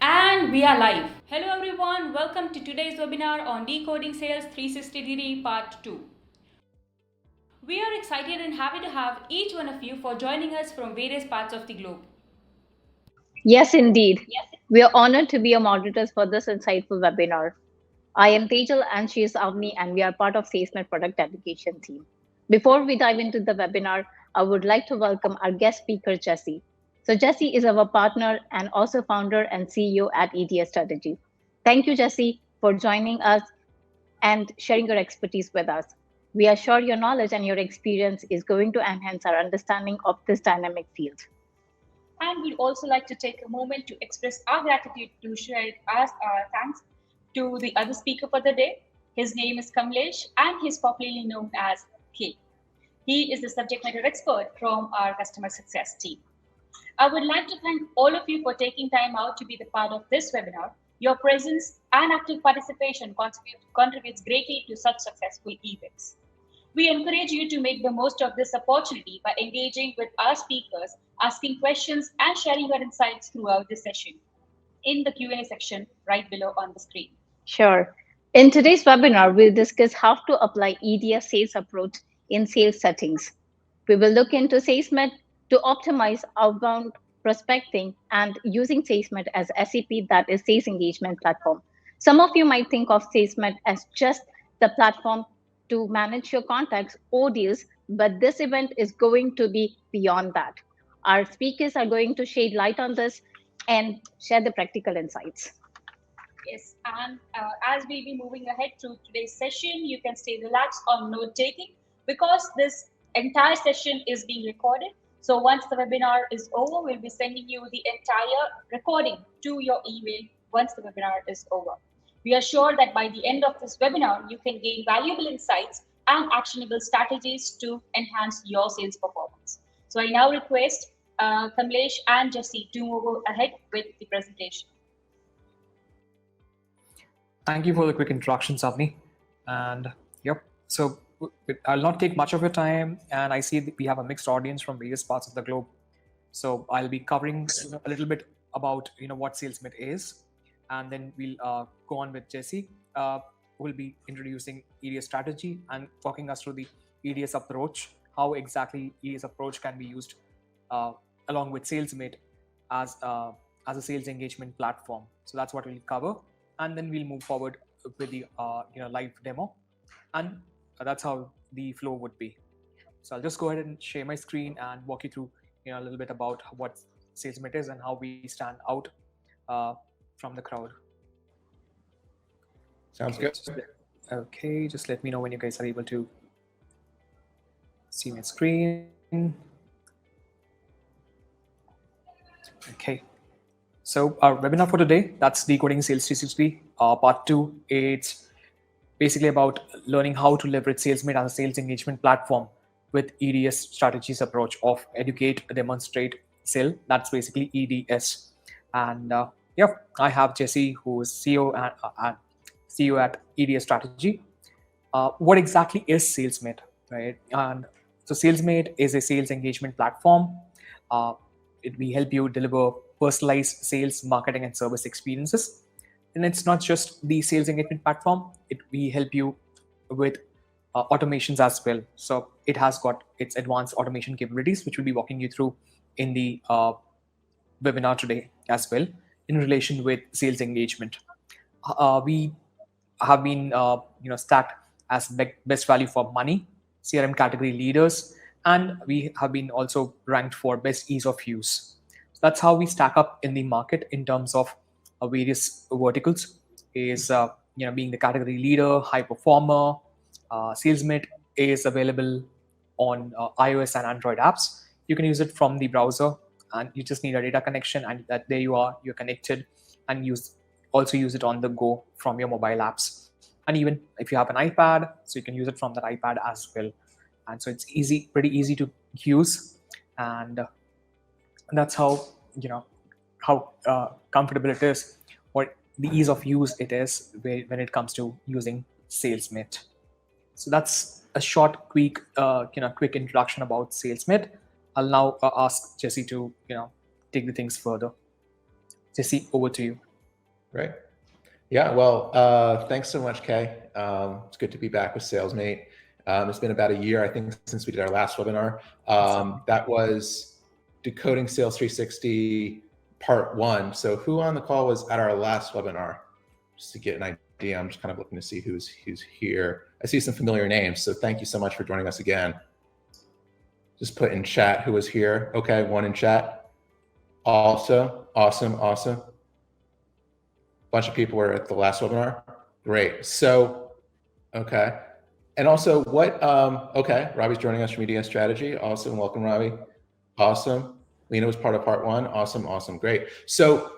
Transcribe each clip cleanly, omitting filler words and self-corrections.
And we are live. Hello everyone, welcome to today's webinar on Decoding Sales 360-degree Part 2. We are excited and happy to have each one of you for joining us from various parts of the globe. Yes, indeed. We are honored to be your moderators for this insightful webinar. I am Tejal and she is Avni, and we are part of Salesmate product education team. Before we dive into the webinar, I would like to welcome our guest speaker, Jesse. So Jesse is our partner and also founder and CEO at EDS Strategy. Thank you, Jesse, for joining us and sharing your expertise with us. We are sure your knowledge and your experience is going to enhance our understanding of this dynamic field. And we'd also like to take a moment to express our gratitude to share our thanks to the other speaker for the day. His name is Kamlesh and he's popularly known as K. He is the subject matter expert from our customer success team. I would like to thank all of you for taking time out to be the part of this webinar. Your presence and active participation contributes greatly to such successful events. We encourage you to make the most of this opportunity by engaging with our speakers, asking questions, and sharing your insights throughout the session in the Q&A section right below on the screen. Sure. In today's webinar, we'll discuss how to apply EDS sales approach in sales settings. We will look into Salesmate to optimize outbound prospecting and using Salesmate as SEP, that is sales engagement platform. Some of you might think of Salesmate as just the platform to manage your contacts or deals, but this event is going to be beyond that. Our speakers are going to shed light on this and share the practical insights. Yes, and as we'll be moving ahead to today's session, you can stay relaxed on note taking because this entire session is being recorded. So once the webinar is over, we'll be sending you the entire recording to your email once the webinar is over. We are sure that by the end of this webinar, you can gain valuable insights and actionable strategies to enhance your sales performance. So I now request Kamlesh and Jesse to move ahead with the presentation. Thank you for the quick introduction, Savni. And yep, so I'll not take much of your time. And I see that we have a mixed audience from various parts of the globe. So I'll be covering a little bit about what Salesmate is, and then we'll go on with Jesse, who will be introducing EDS strategy and talking us through the EDS approach, how exactly EDS approach can be used along with Salesmate as a sales engagement platform. So that's what we'll cover. And then we'll move forward with the live demo, and that's how the flow would be. So I'll just go ahead and share my screen and walk you through a little bit about what Salesmate is and how we stand out from the crowd. Sounds good. Okay, just let me know when you guys are able to see my screen. Okay. So our webinar for today, that's Decoding Sales 360, Part 2. It's basically about learning how to leverage Salesmate as a sales engagement platform with EDS strategies approach of educate, demonstrate, sell. That's basically EDS. And yeah, I have Jesse, who is CEO at EDS Strategy. What exactly is Salesmate, right? And so Salesmate is a sales engagement platform. We help you deliver personalized sales, marketing, and service experiences. And it's not just the sales engagement platform. We help you with automations as well. So it has got its advanced automation capabilities, which we'll be walking you through in the webinar today as well in relation with sales engagement. We have been stacked as best value for money, CRM category leaders, and we have been also ranked for best ease of use. So that's how we stack up in the market in terms of various verticals. Is being the category leader, high performer. Salesmate is available on iOS and Android apps. You can use it from the browser, and you just need a data connection, and there you are. You're connected, and also use it on the go from your mobile apps. And even if you have an iPad, so you can use it from that iPad as well. And so it's pretty easy to use, and that's how comfortable it is, or the ease of use it is when it comes to using Salesmate. So that's a short, quick introduction about Salesmate. I'll now ask Jesse to take the things further. Jesse, over to you. Great. Yeah, well, thanks so much, Kay. It's good to be back with Salesmate. It's been about a year, I think, since we did our last webinar. That was Decoding Sales 360 Part 1. So who on the call was at our last webinar? Just to get an idea, I'm just kind of looking to see who's here. I see some familiar names, so thank you so much for joining us again. Just put in chat who was here. Okay, one in chat. Also, awesome. Bunch of people were at the last webinar. Great. So, okay. And also okay, Robbie's joining us from EDS Strategy. Awesome. Welcome, Robbie. Awesome. Lena was part of part 1. Awesome. Great. So,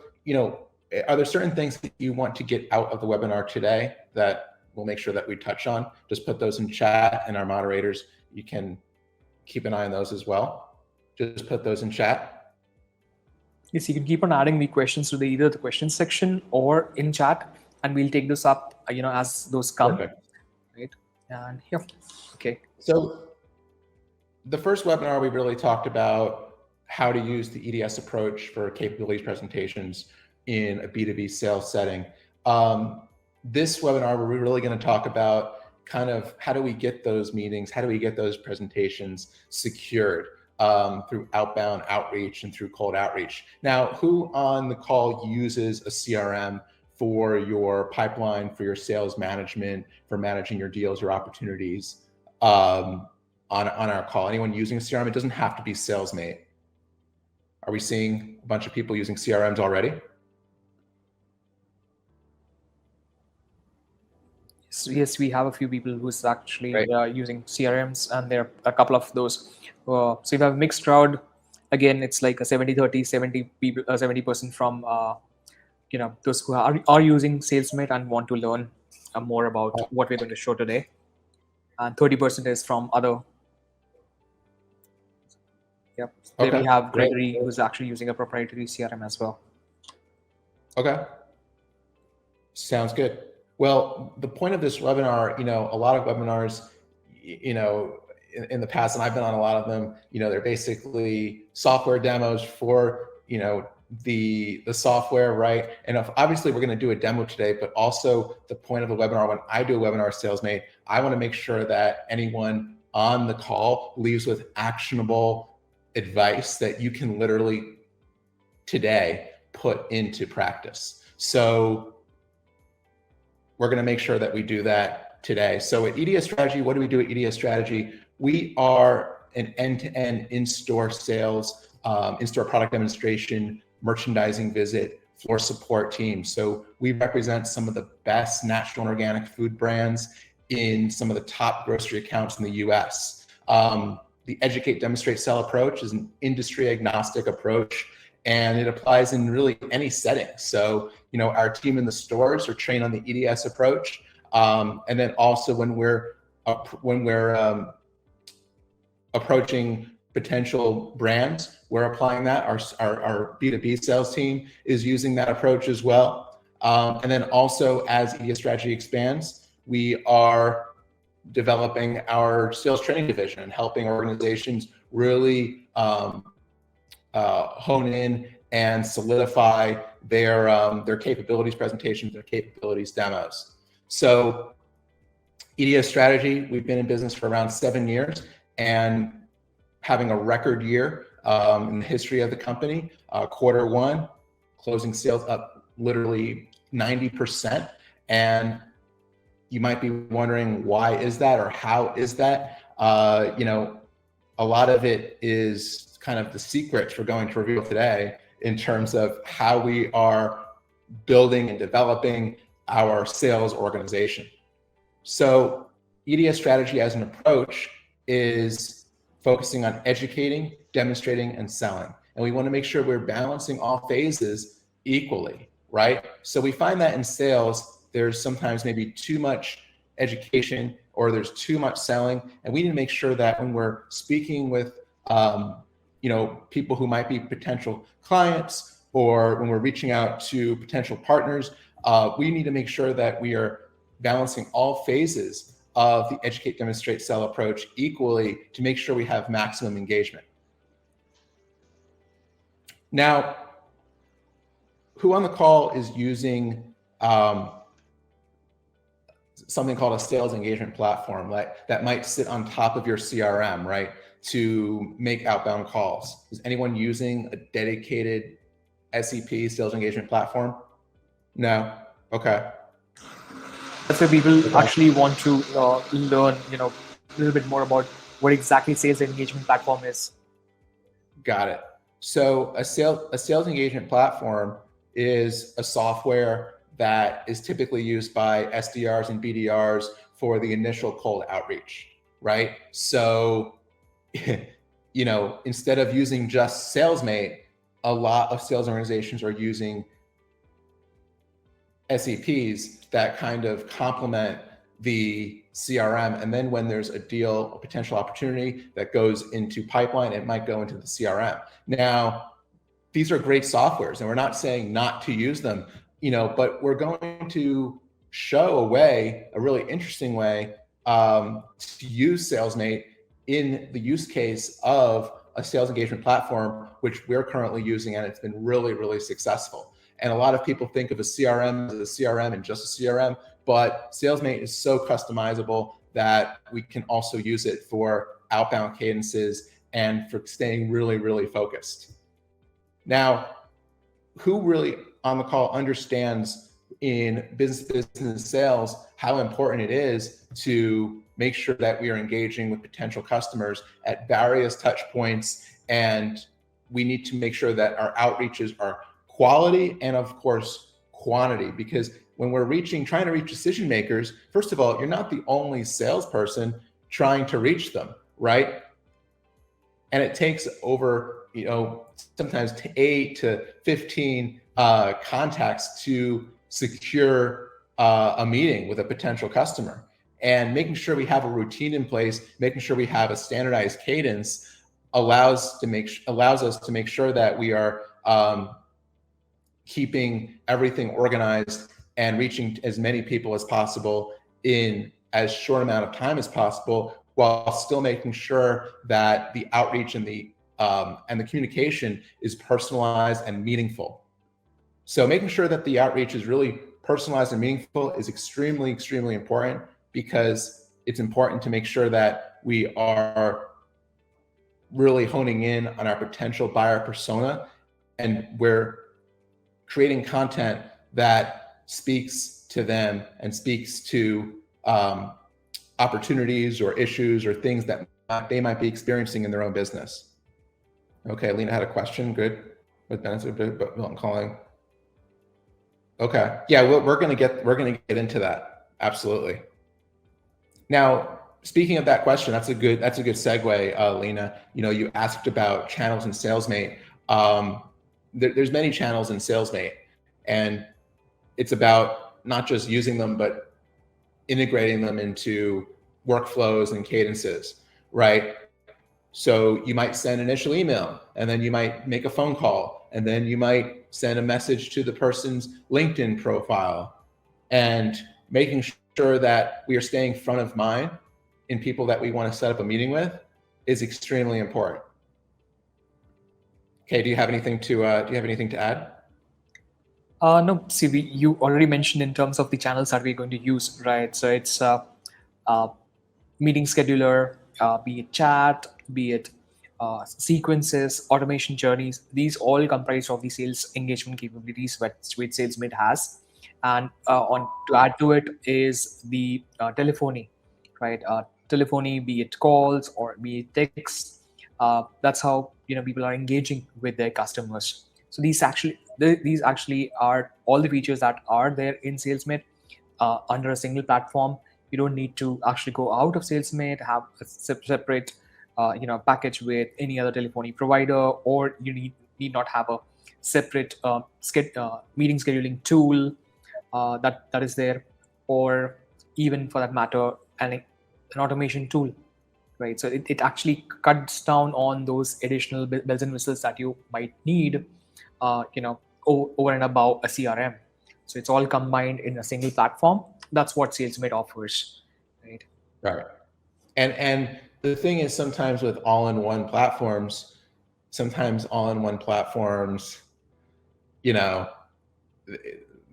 are there certain things that you want to get out of the webinar today that we'll make sure that we touch on? Just put those in chat, and our moderators, you can keep an eye on those as well. Just put those in chat. Yes, you can keep on adding the questions to either the questions section or in chat, and we'll take this up, as those come. Perfect. Right. And here, okay. So the first webinar, we really talked about how to use the EDS approach for capabilities presentations in a B2B sales setting. This webinar, we're really going to talk about kind of how do we get those meetings, how do we get those presentations secured through outbound outreach and through cold outreach. Now, who on the call uses a CRM for your pipeline, for your sales management, for managing your deals, your opportunities on our call? Anyone using a CRM? It doesn't have to be Salesmate. Are we seeing a bunch of people using CRMs already? So yes, we have a few people who's actually using CRMs, and there are a couple of those. So you have a mixed crowd. Again, it's like a 70-30, 70 people, 70% from those who are using Salesmate and want to learn more about what we're going to show today, and 30% is from other. Yep. Then we have Gregory, who's actually using a proprietary CRM as well. Okay. Sounds good. Well, the point of this webinar, a lot of webinars, in the past, and I've been on a lot of them, they're basically software demos for, the software, right? And obviously we're going to do a demo today, but also the point of the webinar, when I do a webinar Salesmate, I want to make sure that anyone on the call leaves with actionable advice that you can literally today put into practice. So we're going to make sure that we do that today. So at EDS Strategy, what do we do at EDS Strategy? We are an end-to-end in-store sales, in-store product demonstration, merchandising visit, floor support team. So we represent some of the best natural and organic food brands in some of the top grocery accounts in the US. The educate, demonstrate, sell approach is an industry agnostic approach, and it applies in really any setting. So, our team in the stores are trained on the EDS approach. And then also when we're approaching potential brands, we're applying that. Our B2B sales team is using that approach as well. And then also as EDS Strategy expands, we are developing our sales training division and helping organizations really hone in and solidify their capabilities presentations, their capabilities demos. So EDS Strategy, we've been in business for around 7 years and having a record year in the history of the company. Quarter 1, closing sales up literally 90%. And you might be wondering, why is that, or how is that? A lot of it is kind of the secrets we're going to reveal today in terms of how we are building and developing our sales organization. So EDS Strategy as an approach is focusing on educating, demonstrating, and selling. And we want to make sure we're balancing all phases equally, right? So we find that in sales, there's sometimes maybe too much education or there's too much selling. And we need to make sure that when we're speaking with people who might be potential clients, or when we're reaching out to potential partners, we need to make sure that we are balancing all phases of the educate, demonstrate, sell approach equally to make sure we have maximum engagement. Now, who on the call is using something called a sales engagement platform that might sit on top of your CRM, right, to make outbound calls? Is anyone using a dedicated SEP, sales engagement platform? No? Okay. That's where people actually want to learn, a little bit more about what exactly sales engagement platform is. Got it. So a sales engagement platform is a software that is typically used by SDRs and BDRs for the initial cold outreach, right? So, instead of using just Salesmate, a lot of sales organizations are using SEPs that kind of complement the CRM. And then when there's a deal, a potential opportunity that goes into pipeline, it might go into the CRM. Now, these are great softwares, and we're not saying not to use them, but we're going to show a really interesting way to use Salesmate in the use case of a sales engagement platform, which we're currently using, and it's been really, really successful. And a lot of people think of a CRM as a CRM and just a CRM, but Salesmate is so customizable that we can also use it for outbound cadences and for staying really, really focused. Now, who really on the call understands in business sales how important it is to make sure that we are engaging with potential customers at various touch points, and we need to make sure that our outreaches are quality and of course quantity, because when we're trying to reach decision makers, first of all, you're not the only salesperson trying to reach them, right? And it takes over, sometimes 8 to 15 contacts to secure a meeting with a potential customer. And making sure we have a routine in place, making sure we have a standardized cadence allows us to make sure that we are keeping everything organized and reaching as many people as possible in as short amount of time as possible, while still making sure that the outreach and the communication is personalized and meaningful. So making sure that the outreach is really personalized and meaningful is extremely, extremely important, because it's important to make sure that we are really honing in on our potential buyer persona, and we're creating content that speaks to them and speaks to opportunities or issues or things that they might be experiencing in their own business. Okay, Lena had a question. Good. With benefit, but I'm calling. Okay, yeah, we're gonna get into that. Absolutely. Now, speaking of that question, that's a good segue, Lena. You asked about channels in Salesmate. There's many channels in Salesmate, and it's about not just using them, but integrating them into workflows and cadences, right? So you might send an initial email, and then you might make a phone call, and then you might send a message to the person's LinkedIn profile, and making sure that we are staying front of mind in people that we want to set up a meeting with is extremely important. Okay, do you have anything to add? No, see, you already mentioned in terms of the channels that we're going to use, right? So it's meeting scheduler, be it chat, be it sequences, automation journeys. These all comprise of the sales engagement capabilities which Salesmate has. And to add to it is the telephony, right? Telephony, be it calls or be it texts. That's how people are engaging with their customers. So these actually are all the features that are there in Salesmate under a single platform. You don't need to actually go out of Salesmate, have a separate package with any other telephony provider, or you need not have a separate meeting scheduling tool that is there, or even for that matter an automation tool, right? So it actually cuts down on those additional bells and whistles that you might need over and above a CRM. So it's all combined in a single platform, that's what Salesmate offers, right? Right. And the thing is, sometimes with all-in-one platforms, you know,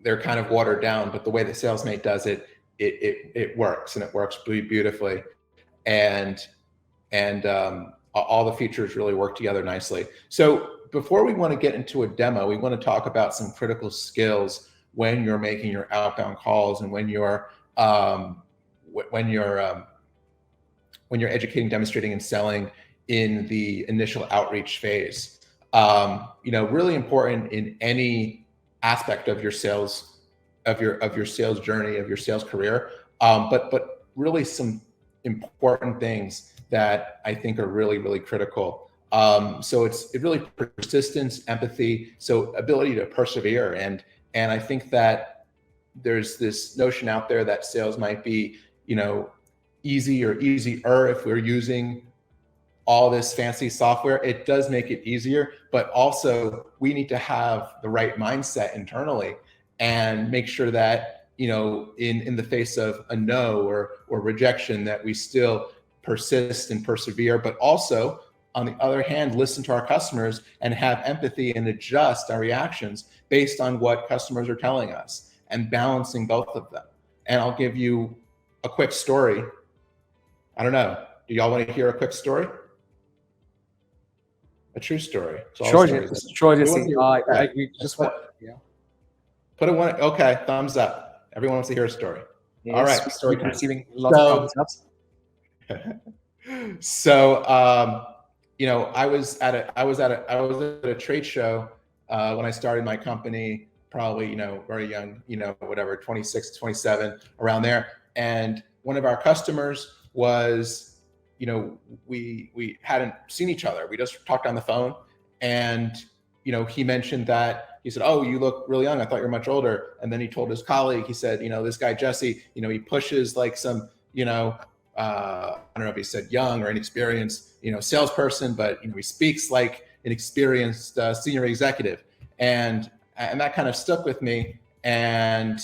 they're kind of watered down, but the way that Salesmate does it, it works, and it works beautifully. And all the features really work together nicely. So before we want to get into a demo, we want to talk about some critical skills when you're making your outbound calls, and when you're educating, demonstrating, and selling in the initial outreach phase. Really important in any aspect of your sales, of your sales journey, of your sales career. But really some important things that I think are really, really critical. So it's really persistence, empathy, so ability to persevere. And I think that there's this notion out there that sales might be, easy or easier if we're using all this fancy software. It does make it easier, but also we need to have the right mindset internally and make sure that, in the face of a no or rejection, that we still persist and persevere, but also, on the other hand, listen to our customers and have empathy and adjust our reactions based on what customers are telling us, and balancing both of them. And I'll give you a quick story. I don't know. Do y'all want to hear a quick story? A true story. Sure, Jesse. We just want, yeah. Put it one. Okay, thumbs up. Everyone wants to hear a story. Yes, all right, story time. Receiving lots of thumbs ups. So, I was at a trade show when I started my company, probably, very young, whatever, 26, 27, around there. And one of our customers was, we hadn't seen each other. We just talked on the phone, and, he mentioned that, he said, "Oh, you look really young. I thought you were much older." And then he told his colleague, he said, "This guy, Jesse, he pushes like some, I don't know if he said young or inexperienced, salesperson, but, he speaks like an experienced senior executive." And that kind of stuck with me. And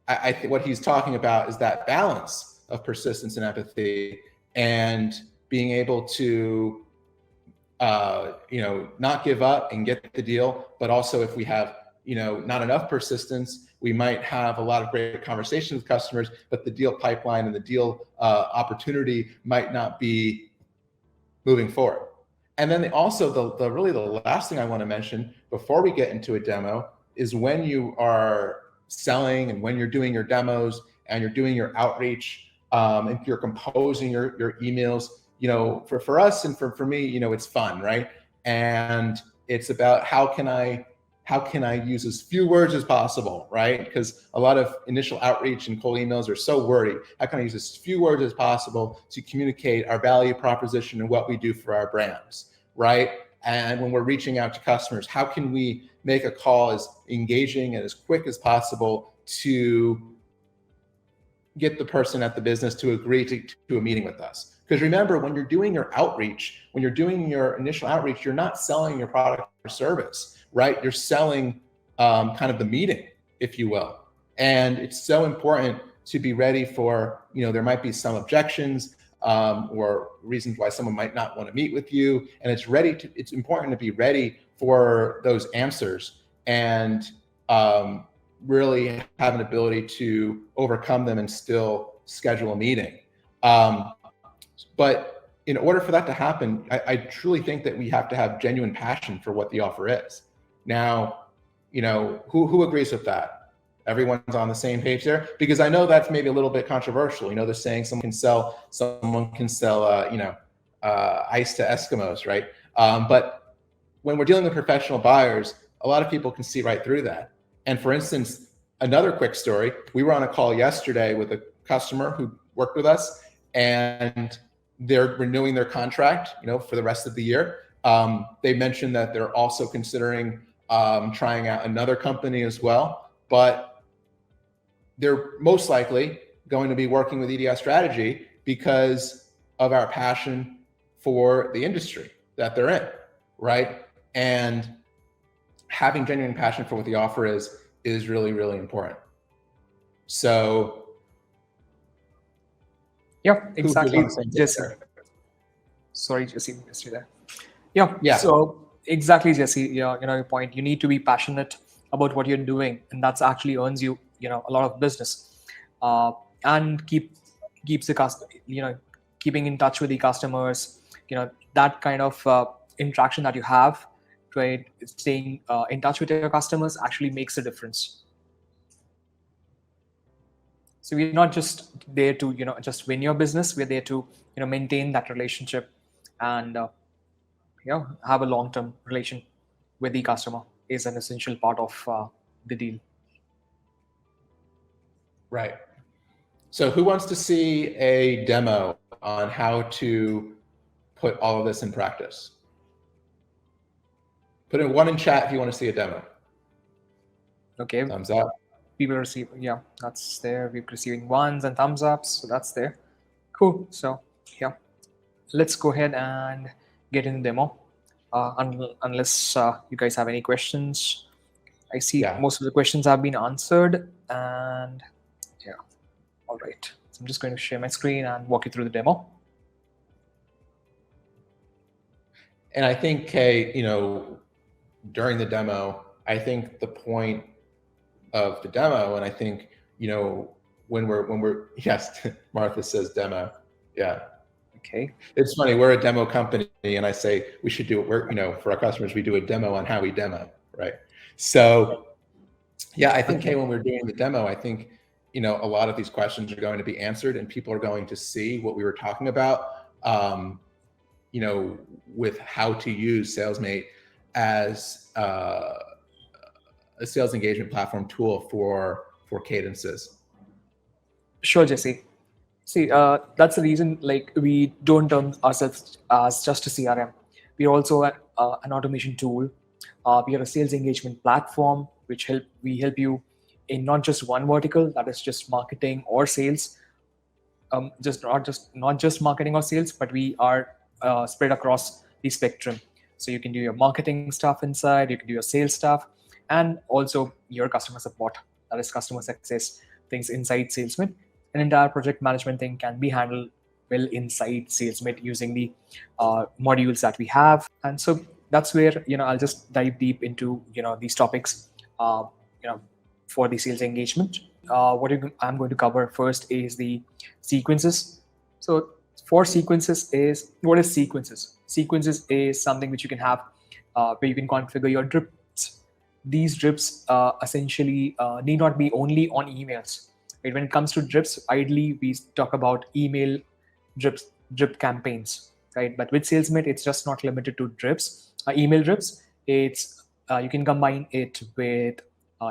I think what he's talking about is that balance of persistence and empathy, and being able to, not give up and get the deal. But also, if we have, not enough persistence, we might have a lot of great conversations with customers, but the deal pipeline and the deal opportunity might not be moving forward. And then also the last thing I want to mention before we get into a demo is, when you are selling and when you're doing your demos and you're doing your outreach, if you're composing your emails, for us and for me, it's fun, right? And it's about how can I use as few words as possible, right? Because a lot of initial outreach and cold emails are so wordy. How can I use as few words as possible to communicate our value proposition and what we do for our brands, right? And when we're reaching out to customers, how can we make a call as engaging and as quick as possible to get the person at the business to agree to a meeting with us? Because remember, when you're doing your outreach, when you're doing your initial outreach, you're not selling your product or service, right? You're selling kind of the meeting, if you will. And it's so important to be ready for, there might be some objections or reasons why someone might not want to meet with you. And it's important to be ready for those answers, and really have an ability to overcome them and still schedule a meeting. But in order for that to happen, I truly think that we have to have genuine passion for what the offer is. Now, who agrees with that? Everyone's on the same page there? Because I know that's maybe a little bit controversial. The saying someone can sell ice to Eskimos, right? But when we're dealing with professional buyers, a lot of people can see right through that. And for instance, another quick story, we were on a call yesterday with a customer who worked with us, and they're renewing their contract, for the rest of the year. They mentioned that they're also considering trying out another company as well, but they're most likely going to be working with EDS Strategy because of our passion for the industry that they're in, right? And having genuine passion for what the offer is really, really important. So Yeah, exactly, wants to say Jesse. there? Sorry, Jesse, missed you there. Yeah. Yeah. So exactly, Jesse. Yeah, your point. You need to be passionate about what you're doing, and that's actually earns you, a lot of business, and keeps the keeping in touch with the customers. That kind of interaction that you have, right? Staying in touch with your customers actually makes a difference. So we're not just there to just win your business. We're there to maintain that relationship and have a long-term relation with the customer is an essential part of the deal. Right. So who wants to see a demo on how to put all of this in practice? Put in one in chat if you want to see a demo. Okay. Thumbs up. People receive, yeah, that's there. We're receiving ones and thumbs ups, so that's there. Cool. So yeah, let's go ahead and get in the demo. Unless you guys have any questions, I see most of the questions have been answered, and yeah, all right. So I'm just going to share my screen and walk you through the demo. And I think, Kay, during the demo, I think the point of the demo, and I think, when we're yes, Martha says demo. Yeah. Okay. It's funny, we're a demo company, and I say we should do it. For our customers, we do a demo on how we demo, right? So yeah, I think, Kay, when we're doing the demo, I think, a lot of these questions are going to be answered, and people are going to see what we were talking about, with how to use Salesmate as a sales engagement platform tool for cadences. Sure, Jesse. See, that's the reason, we don't term ourselves as just a CRM. We're also an automation tool. We are a sales engagement platform, which we help you in not just one vertical, that is just marketing or sales. Not just marketing or sales, but we are spread across the spectrum. So you can do your marketing stuff inside, you can do your sales stuff, and also your customer support, that is customer success things inside Salesmate. An entire project management thing can be handled well inside Salesmate using the modules that we have. And so that's where I'll just dive deep into these topics for the sales engagement. What I'm going to cover first is the sequences. So for sequences what is sequences? Sequences is something which you can have where you can configure your drips. These drips essentially need not be only on emails. Right? When it comes to drips, ideally we talk about email drip campaigns, right? But with Salesmate, it's just not limited to drips, email drips. It's you can combine it with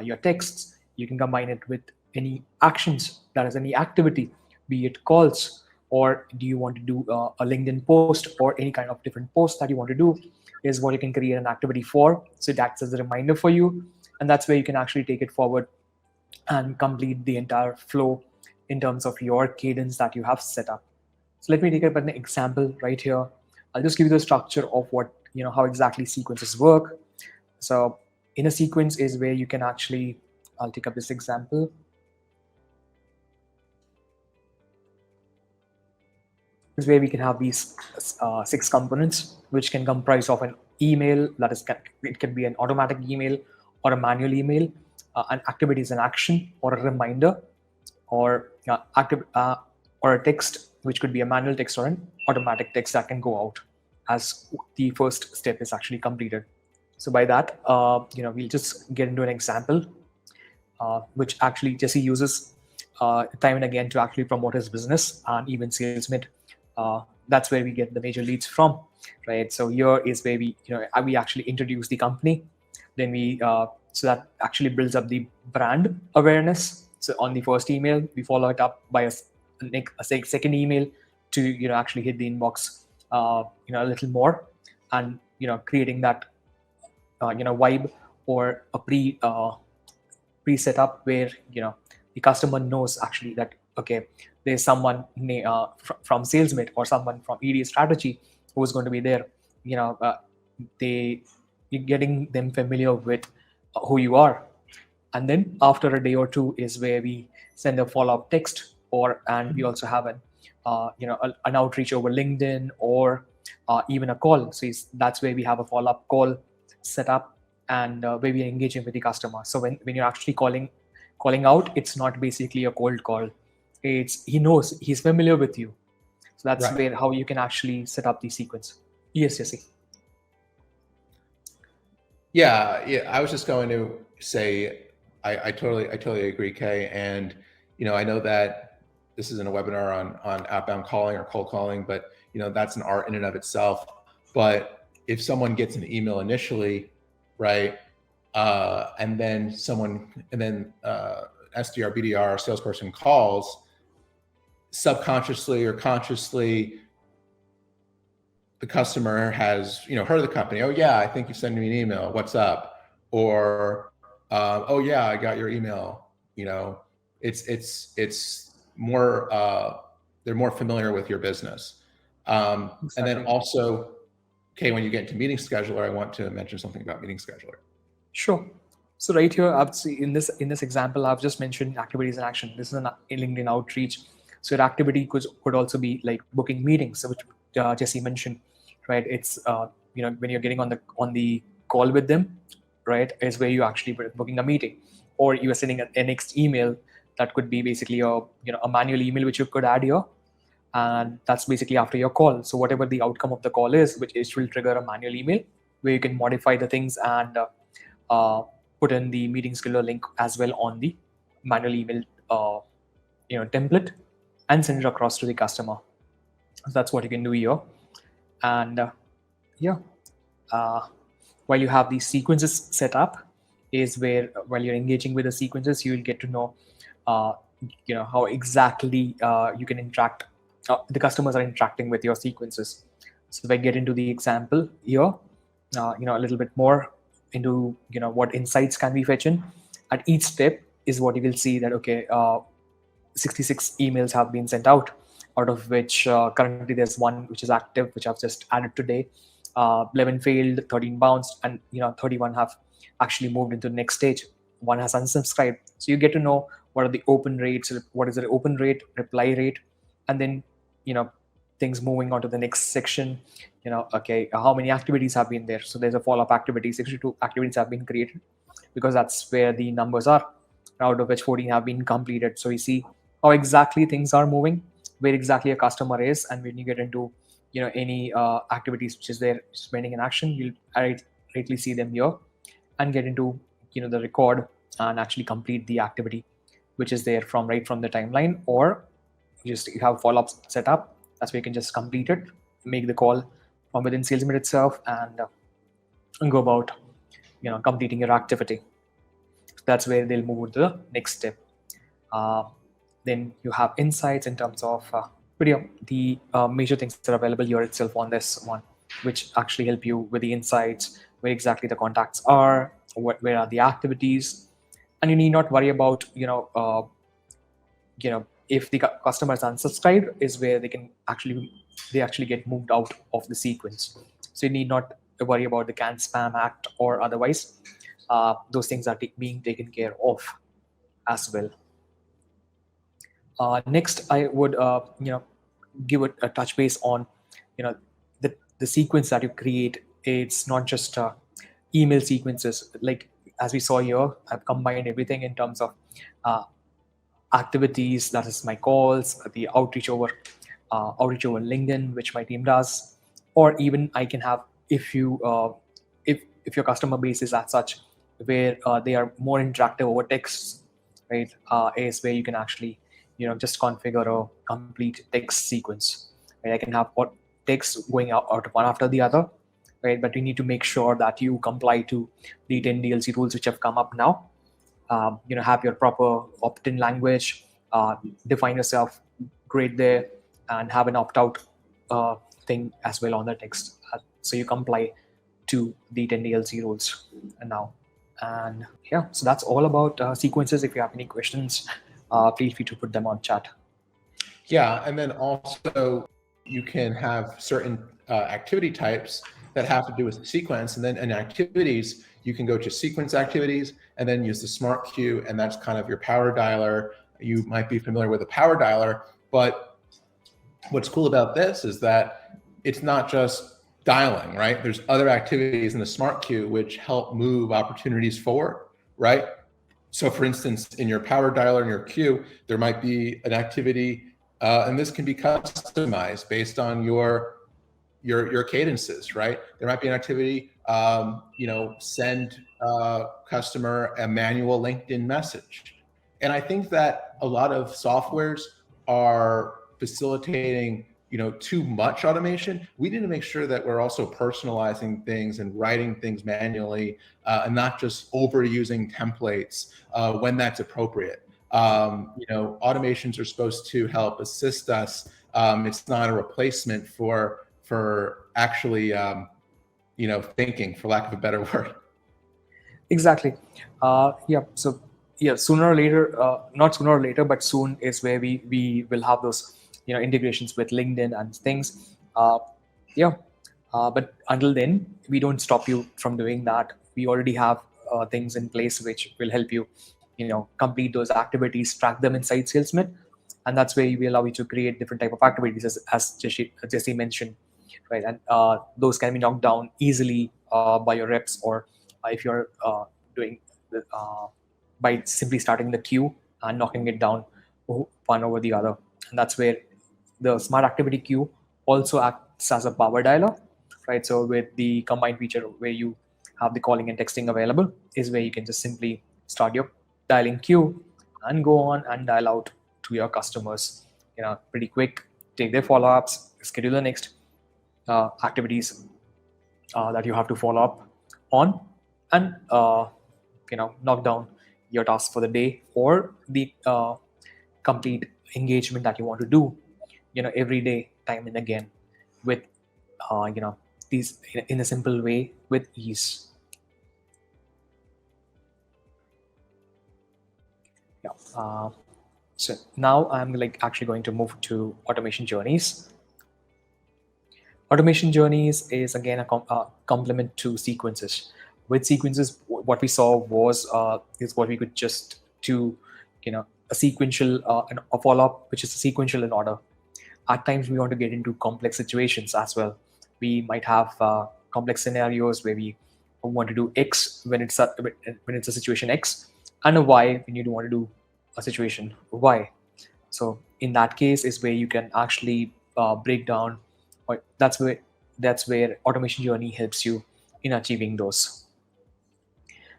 your texts. You can combine it with any actions, that is any activity, be it calls, or do you want to do a LinkedIn post or any kind of different post that you want to do is what you can create an activity for. So it acts as a reminder for you. And that's where you can actually take it forward and complete the entire flow in terms of your cadence that you have set up. So let me take up an example right here. I'll just give you the structure of what, how exactly sequences work. So in a sequence is where you can actually, I'll take up this example. Is where we can have these 6 components, which can comprise of an email, that is, it can be an automatic email or a manual email. An activity is an action or a reminder, or or a text, which could be a manual text or an automatic text that can go out as the first step is actually completed. So by that, we'll just get into an example, which actually Jesse uses time and again to actually promote his business and even Salesmate. That's where we get the major leads from, right? So here is where we actually introduce the company, then we so that actually builds up the brand awareness. So on the first email, we follow it up by a second email to actually hit the inbox a little more, and creating that vibe or a pre-set up where the customer knows actually that okay, there's someone from Salesmate or someone from EDS Strategy who is going to be there. You're getting them familiar with who you are. And then after a day or two is where we send a follow-up text, and we also have an outreach over LinkedIn, or even a call. So that's where we have a follow-up call set up, and where we are engaging with the customer. So when you're actually calling out, it's not basically a cold call. He knows, he's familiar with you. So that's Right. how you can actually set up the sequence. Yes, Jesse. Yeah. I was just going to say, I totally agree, Kay. And I know that this isn't a webinar on outbound calling or cold calling, but that's an art in and of itself. But if someone gets an email initially, right, and then SDR, BDR, salesperson calls, subconsciously or consciously, the customer has heard of the company. Oh yeah, I think you sent me an email. What's up? Or oh yeah, I got your email. It's more they're more familiar with your business. And then also, okay, when you get into Meeting Scheduler, I want to mention something about Meeting Scheduler. Sure. So right here, I've seen in this example, I've just mentioned activities in action. This is a LinkedIn outreach. So your activity could also be like booking meetings, which Jesse mentioned, right? It's when you're getting on the call with them, right, is where you actually booking a meeting, or you are sending a next email. That could be basically a manual email which you could add here, and that's basically after your call. So whatever the outcome of the call is, which will trigger a manual email where you can modify the things and put in the meeting scheduler link as well on the manual email template, and send it across to the customer. So that's what you can do here. And while you have these sequences set up, is where while you're engaging with the sequences, you will get to know how exactly you can interact. The customers are interacting with your sequences. So if I get into the example here, a little bit more into what insights can be fetching at each step, is what you will see that 66 emails have been sent out of which currently there's one which is active, which I've just added today. 11 failed, 13 bounced, and 31 have actually moved into the next stage. One has unsubscribed. So you get to know what are the open rates, what is the open rate, reply rate, and then things moving on to the next section. How many activities have been there? So there's a follow-up activity. 62 activities have been created, because that's where the numbers are, out of which 14 have been completed. So you see how exactly things are moving, where exactly a customer is, and when you get into any activities which is there spending in action, you'll rightly see them here, and get into the record and actually complete the activity which is there from the timeline. Or you have follow-ups set up. That's where you can just complete it, make the call from within Salesmate itself, and go about completing your activity. That's where they'll move to the next step. Then you have insights in terms of the major things that are available here itself on this one, which actually help you with the insights, where exactly the contacts are, where are the activities, and you need not worry about if the customer is unsubscribed, is where they actually get moved out of the sequence. So you need not worry about the can spam act or otherwise. Those things are being taken care of as well. Next, I would give it a touch base on the sequence that you create. It's not just email sequences. Like as we saw here, I've combined everything in terms of activities, that is my calls, the outreach over LinkedIn, which my team does, or even I can have, if your customer base is as such where they are more interactive over text, right, is where you can actually just configure a complete text sequence. Right? I can have text going out one after the other, right? But you need to make sure that you comply to the 10 DLC rules which have come up now. Have your proper opt-in language, define yourself great there, and have an opt-out thing as well on the text. So you comply to the 10 DLC rules now. And yeah, so that's all about sequences. If you have any questions, feel free to put them on chat. Yeah, and then also you can have certain activity types that have to do with the sequence, and then in activities, you can go to sequence activities and then use the smart queue, and that's kind of your power dialer you might be familiar with a power dialer, but what's cool about this is that it's not just dialing, right? There's other activities in the smart queue which help move opportunities forward, right? So for instance, in your power dialer in your queue, there might be an activity, and this can be customized based on your cadences, right? There might be an activity, send customer a manual LinkedIn message. And I think that a lot of softwares are facilitating too much automation. We need to make sure that we're also personalizing things and writing things manually, and not just overusing templates when that's appropriate. Automations are supposed to help assist us. It's not a replacement for actually thinking, for lack of a better word. Exactly. So sooner or later, not sooner or later, but soon is where we will have those integrations with LinkedIn and things. But until then, we don't stop you from doing that. We already have things in place which will help you complete those activities, track them inside Salesmate, and that's where we allow you to create different type of activities, as Jesse mentioned, right? And those can be knocked down easily by your reps, or if you're doing by simply starting the queue and knocking it down one over the other. And that's where the smart activity queue also acts as a power dialer, right? So with the combined feature where you have the calling and texting available, is where you can just simply start your dialing queue and go on and dial out to your customers, pretty quick, take their follow-ups, schedule the next activities that you have to follow up on, and knock down your tasks for the day, or the complete engagement that you want to do every day, time and again, with these in a simple way, with ease. So now I'm actually going to move to automation journeys. Automation journeys is again a complement to sequences. With sequences, what we saw was is what we could just do, a sequential a follow-up, which is sequential in order. At times, we want to get into complex situations as well. We might have complex scenarios where we want to do X when it's a situation X, and a Y when you want to do a situation Y. So in that case is where you can actually break down, or that's where automation journey helps you in achieving those.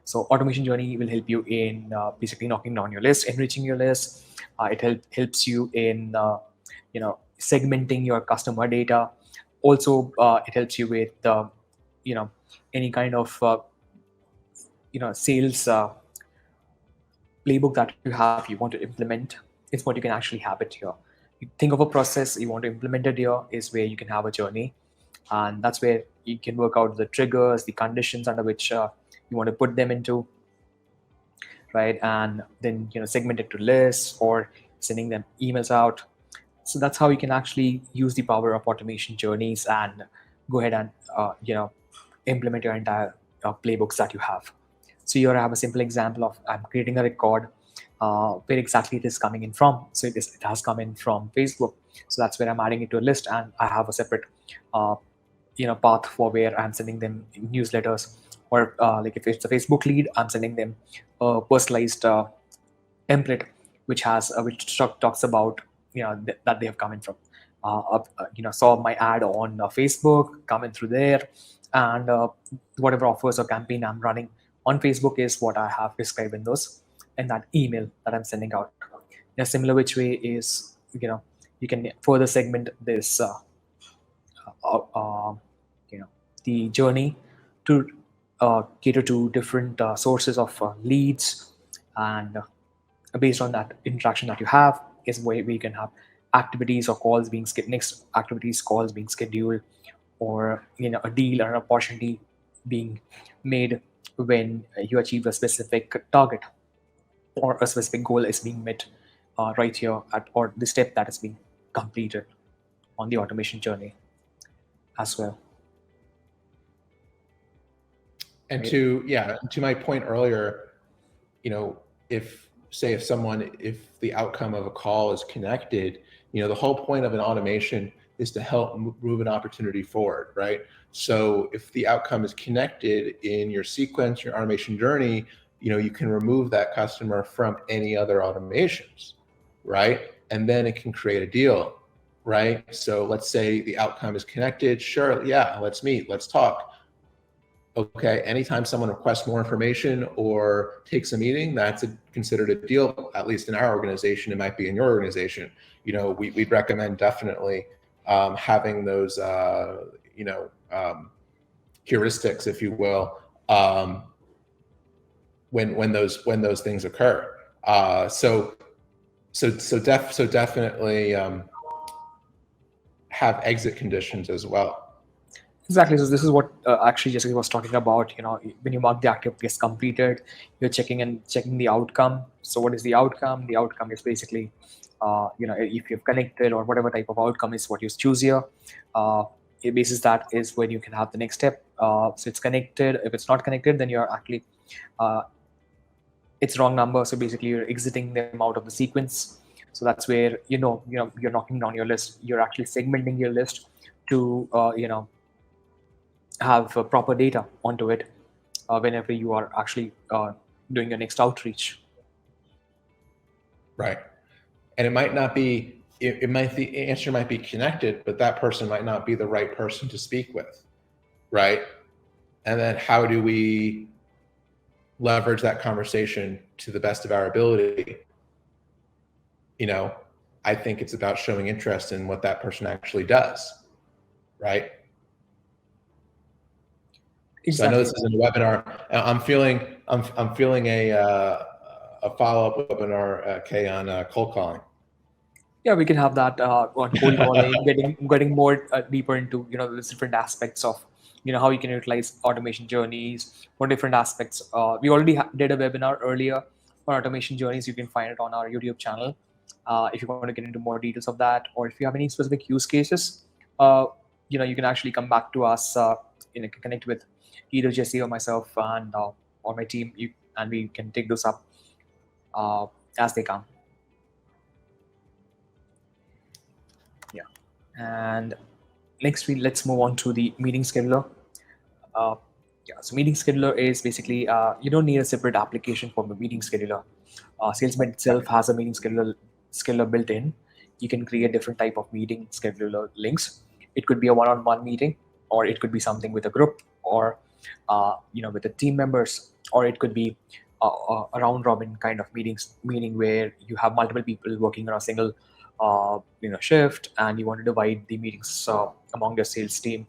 So automation journey will help you in basically knocking down your list, enriching your list. It helps you in segmenting your customer data. Also, it helps you with any kind of sales playbook that you want to implement. It's what you can actually have it here. You think of a process you want to implement it here, is where you can have a journey, and that's where you can work out the triggers, the conditions under which you want to put them into, right? And then segment it to lists, or sending them emails out. So that's how you can actually use the power of automation journeys and go ahead and implement your entire playbooks that you have. So here I have a simple example of I'm creating a record where exactly it is coming in from. So it has come in from Facebook. So that's where I'm adding it to a list, and I have a separate path for where I'm sending them newsletters, or if it's a Facebook lead, I'm sending them a personalized template which talks about that they have come in from. Saw my ad on Facebook coming through there, and whatever offers or campaign I'm running on Facebook is what I have described in that email that I'm sending out. In a similar which way is you can further segment this the journey to cater to different sources of leads, and based on that interaction that you have is where we can have activities or calls being next activities calls being scheduled, or a deal or an opportunity being made when you achieve a specific target, or a specific goal is being met right here or the step that is being completed on the automation journey as well. And to my point earlier, if say if the outcome of a call is connected, the whole point of an automation is to help move an opportunity forward, right? So if the outcome is connected in your sequence, your automation journey, you can remove that customer from any other automations, right? And then it can create a deal, right? So let's say the outcome is connected. Sure, yeah, let's meet, let's talk. Okay, anytime someone requests more information or takes a meeting, that's considered a deal. At least in our organization, it might be in your organization. We'd recommend definitely having those, heuristics, if you will, when those things occur. So definitely have exit conditions as well. Exactly. So this is what actually Jessica was talking about. When you mark the activity as completed, you're checking the outcome. So what is the outcome? The outcome is basically, if you've connected or whatever type of outcome is what you choose here. Basis that is when you can have the next step. So it's connected. If it's not connected, then you're actually it's wrong number. So basically, you're exiting them out of the sequence. So that's where you're knocking down your list. You're actually segmenting your list to have proper data onto it whenever you are actually doing your next outreach. Right. And it might not be, the answer might be connected, but that person might not be the right person to speak with. Right. And then how do we leverage that conversation to the best of our ability? I think it's about showing interest in what that person actually does. Right. Exactly. So I know this isn't a webinar. I'm feeling a follow-up webinar, Kay, on cold calling. Yeah, we can have that on cold calling, getting more deeper into the different aspects of how you can utilize automation journeys, what different aspects. We already did a webinar earlier on automation journeys. You can find it on our YouTube channel. If you want to get into more details of that, or if you have any specific use cases, you can actually come back to us. Connect with either Jesse or myself and or my team, and we can take those up as they come. Yeah, and next let's move on to the meeting scheduler. So meeting scheduler is basically you don't need a separate application for the meeting scheduler. Salesmate itself has a meeting scheduler built in. You can create different type of meeting scheduler links. It could be a one-on-one meeting, or it could be something with a group, or with the team members, or it could be a round-robin kind of meaning where you have multiple people working on a single shift, and you want to divide the meetings among your sales team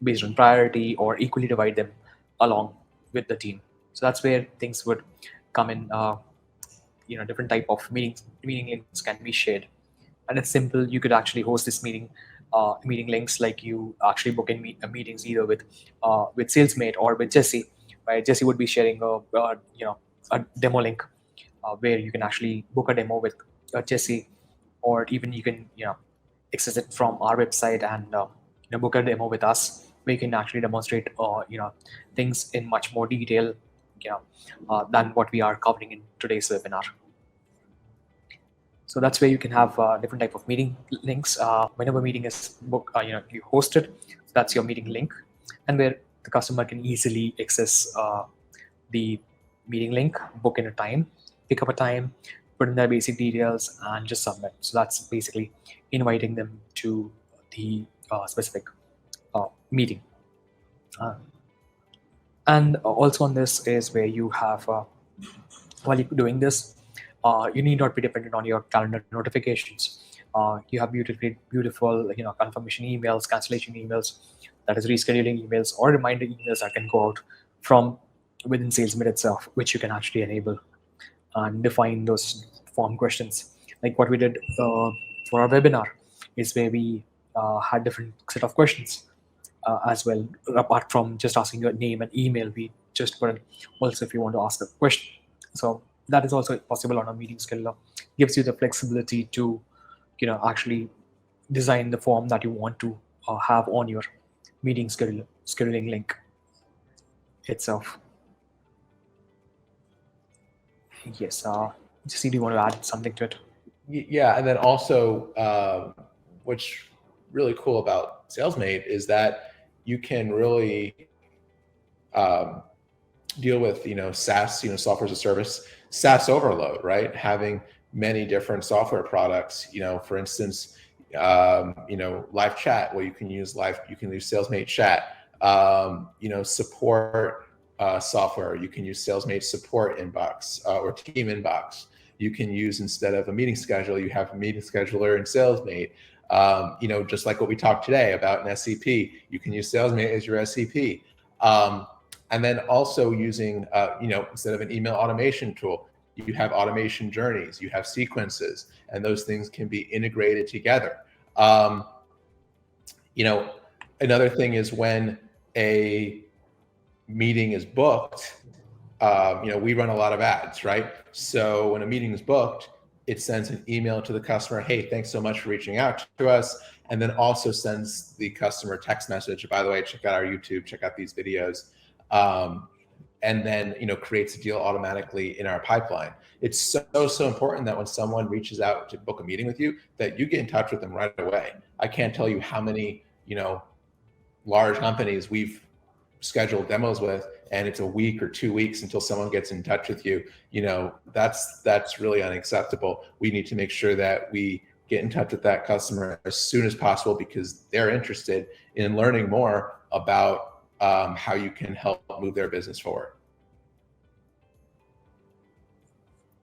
based on priority, or equally divide them along with the team. So that's where things would come in. Different type of meeting links can be shared, and it's simple. You could actually host this meeting links, like you actually book in meetings either with Salesmate or with Jesse. Right, Jesse would be sharing a demo link where you can actually book a demo with Jesse, or even you can access it from our website and book a demo with us. We can actually demonstrate things in much more detail than what we are covering in today's webinar. So that's where you can have different type of meeting links. Whenever meeting is booked, you host it. So that's your meeting link, and where the customer can easily access the meeting link, book in a time, pick up a time, put in their basic details, and just submit. So that's basically inviting them to the specific meeting. And also on this is where you have, while you're doing this, you need not be dependent on your calendar notifications. You have beautiful confirmation emails, cancellation emails, that is rescheduling emails, or reminder emails that can go out from within Salesmate itself, which you can actually enable and define those form questions. Like what we did for our webinar is where we had different set of questions as well. Apart from just asking your name and email, we just put in also if you want to ask a question. So that is also possible on a meeting scheduler. Gives you the flexibility to actually design the form that you want to have on your meeting scheduling link itself. Yes. Jesse, do you want to add something to it? Yeah, and then also, what's really cool about Salesmate is that you can really deal with SaaS, software as a service, SaaS overload, right? Having many different software products, for instance, live chat. Well, you can use Salesmate chat. Support software. You can use Salesmate support inbox or team inbox. You can use, instead of a meeting schedule, you have a meeting scheduler in Salesmate. Just like what we talked today about an SCP, you can use Salesmate as your SCP. And then also using, instead of an email automation tool, you have automation journeys, you have sequences, and those things can be integrated together. Another thing is when a meeting is booked, we run a lot of ads, right? So when a meeting is booked, it sends an email to the customer, hey, thanks so much for reaching out to us. And then also sends the customer a text message, by the way, check out our YouTube, check out these videos. And then, creates a deal automatically in our pipeline. It's so important that when someone reaches out to book a meeting with you, that you get in touch with them right away. I can't tell you how many, large companies we've scheduled demos with, and it's a week or 2 weeks until someone gets in touch with you. That's really unacceptable. We need to make sure that we get in touch with that customer as soon as possible, because they're interested in learning more about how you can help move their business forward.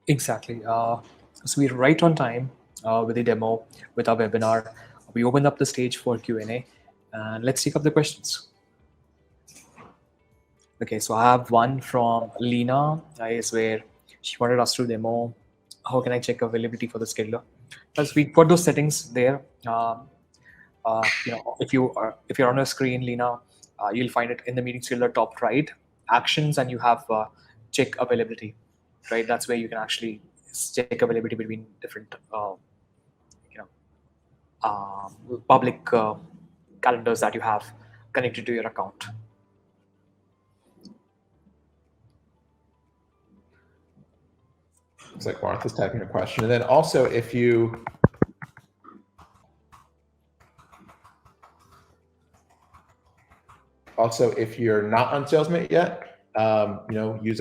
Exactly. So we're right on time with the demo, with our webinar. We opened up the stage for Q&A, and let's take up the questions. Okay, so I have one from Lena, is where she wanted us to demo how can I check availability for the scheduler. Because we put those settings there. If you're on a screen, Lena, you'll find it in the meeting scheduler top right, actions, and you have check availability, right? That's where you can actually check availability between different public calendars that you have connected to your account. Looks like Martha's typing a question. And then also, if you're not on Salesmate yet, use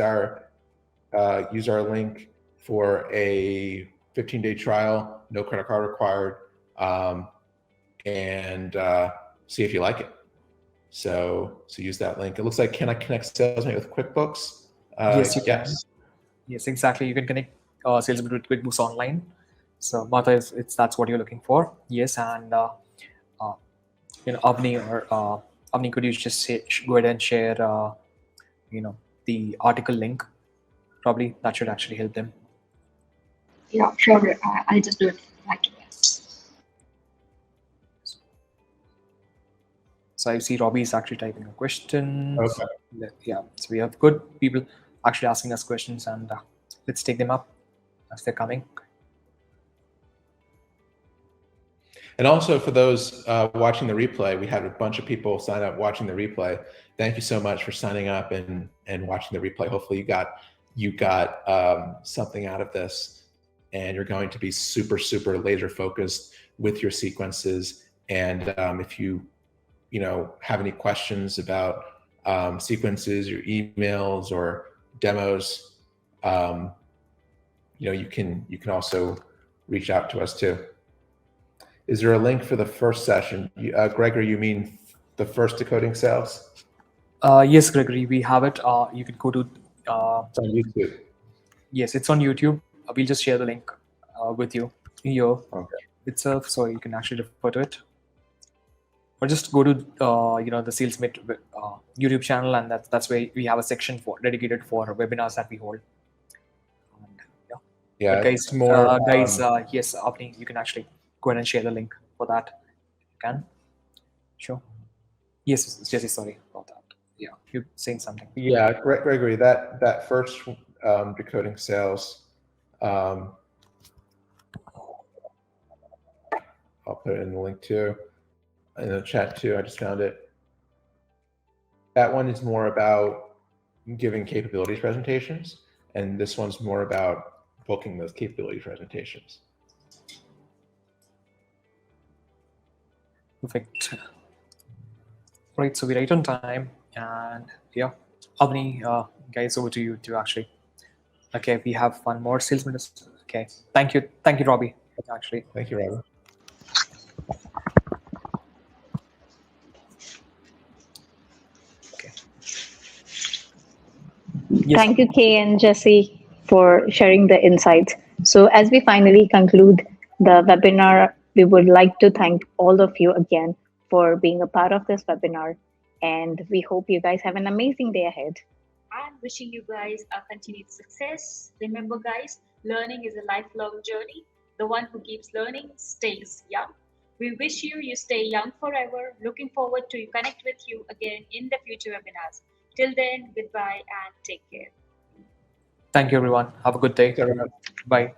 our link for a 15-day trial, no credit card required, and see if you like it. So use that link. It looks like, can I connect Salesmate with QuickBooks? Yes, you can. Yes, exactly. You can connect Salesmate with QuickBooks Online. So Martha, that's what you're looking for. Yes, and Avni, could you just go ahead and share the article link? Probably that should actually help them. Yeah, sure. I'll just do it right away. So I see Robbie is actually typing a question. Okay. Yeah, so we have good people actually asking us questions, and let's take them up as they're coming. And also for those watching the replay, we had a bunch of people sign up watching the replay. Thank you so much for signing up and watching the replay. Hopefully you got something out of this, and you're going to be super, super laser focused with your sequences. And if you have any questions about sequences, your emails or demos, you can also reach out to us too. Is there a link for the first session? Gregory, you mean the first Decoding Sales? Yes, Gregory, we have it. You can go to... It's on YouTube. Yes, it's on YouTube. We'll just share the link with you here Okay. itself, so you can actually refer to it. Or just go to the Salesmate YouTube channel, and that's where we have a section dedicated for webinars that we hold. And, yeah, but guys, it's more. yes, Avni, you can actually go ahead and share the link for that. You can. Sure. Yes, Jesse, sorry about that. Yeah, you're saying something. Yeah, Gregory, that first Decoding Sales, I'll put it in the link too, in the chat too. I just found it. That one is more about giving capabilities presentations, and this one's more about booking those capability presentations. Perfect. Right, so we're right on time, and yeah, Avni, guys, over to you to actually. Okay, we have one more sales minister. Okay, thank you, Robbie. Actually, Thank you, Robert. okay. Yes, Thank you, Kay and Jesse, for sharing the insights. So, as we finally conclude the webinar, we would like to thank all of you again for being a part of this webinar. And we hope you guys have an amazing day ahead. And wishing you guys a continued success. Remember, guys, learning is a lifelong journey. The one who keeps learning stays young. We wish you stay young forever. Looking forward to connect with you again in the future webinars. Till then, goodbye and take care. Thank you, everyone. Have a good day. Thanks, everyone. Bye.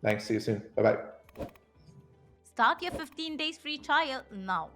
Thanks. See you soon. Bye-bye. Start your 15 days free trial now.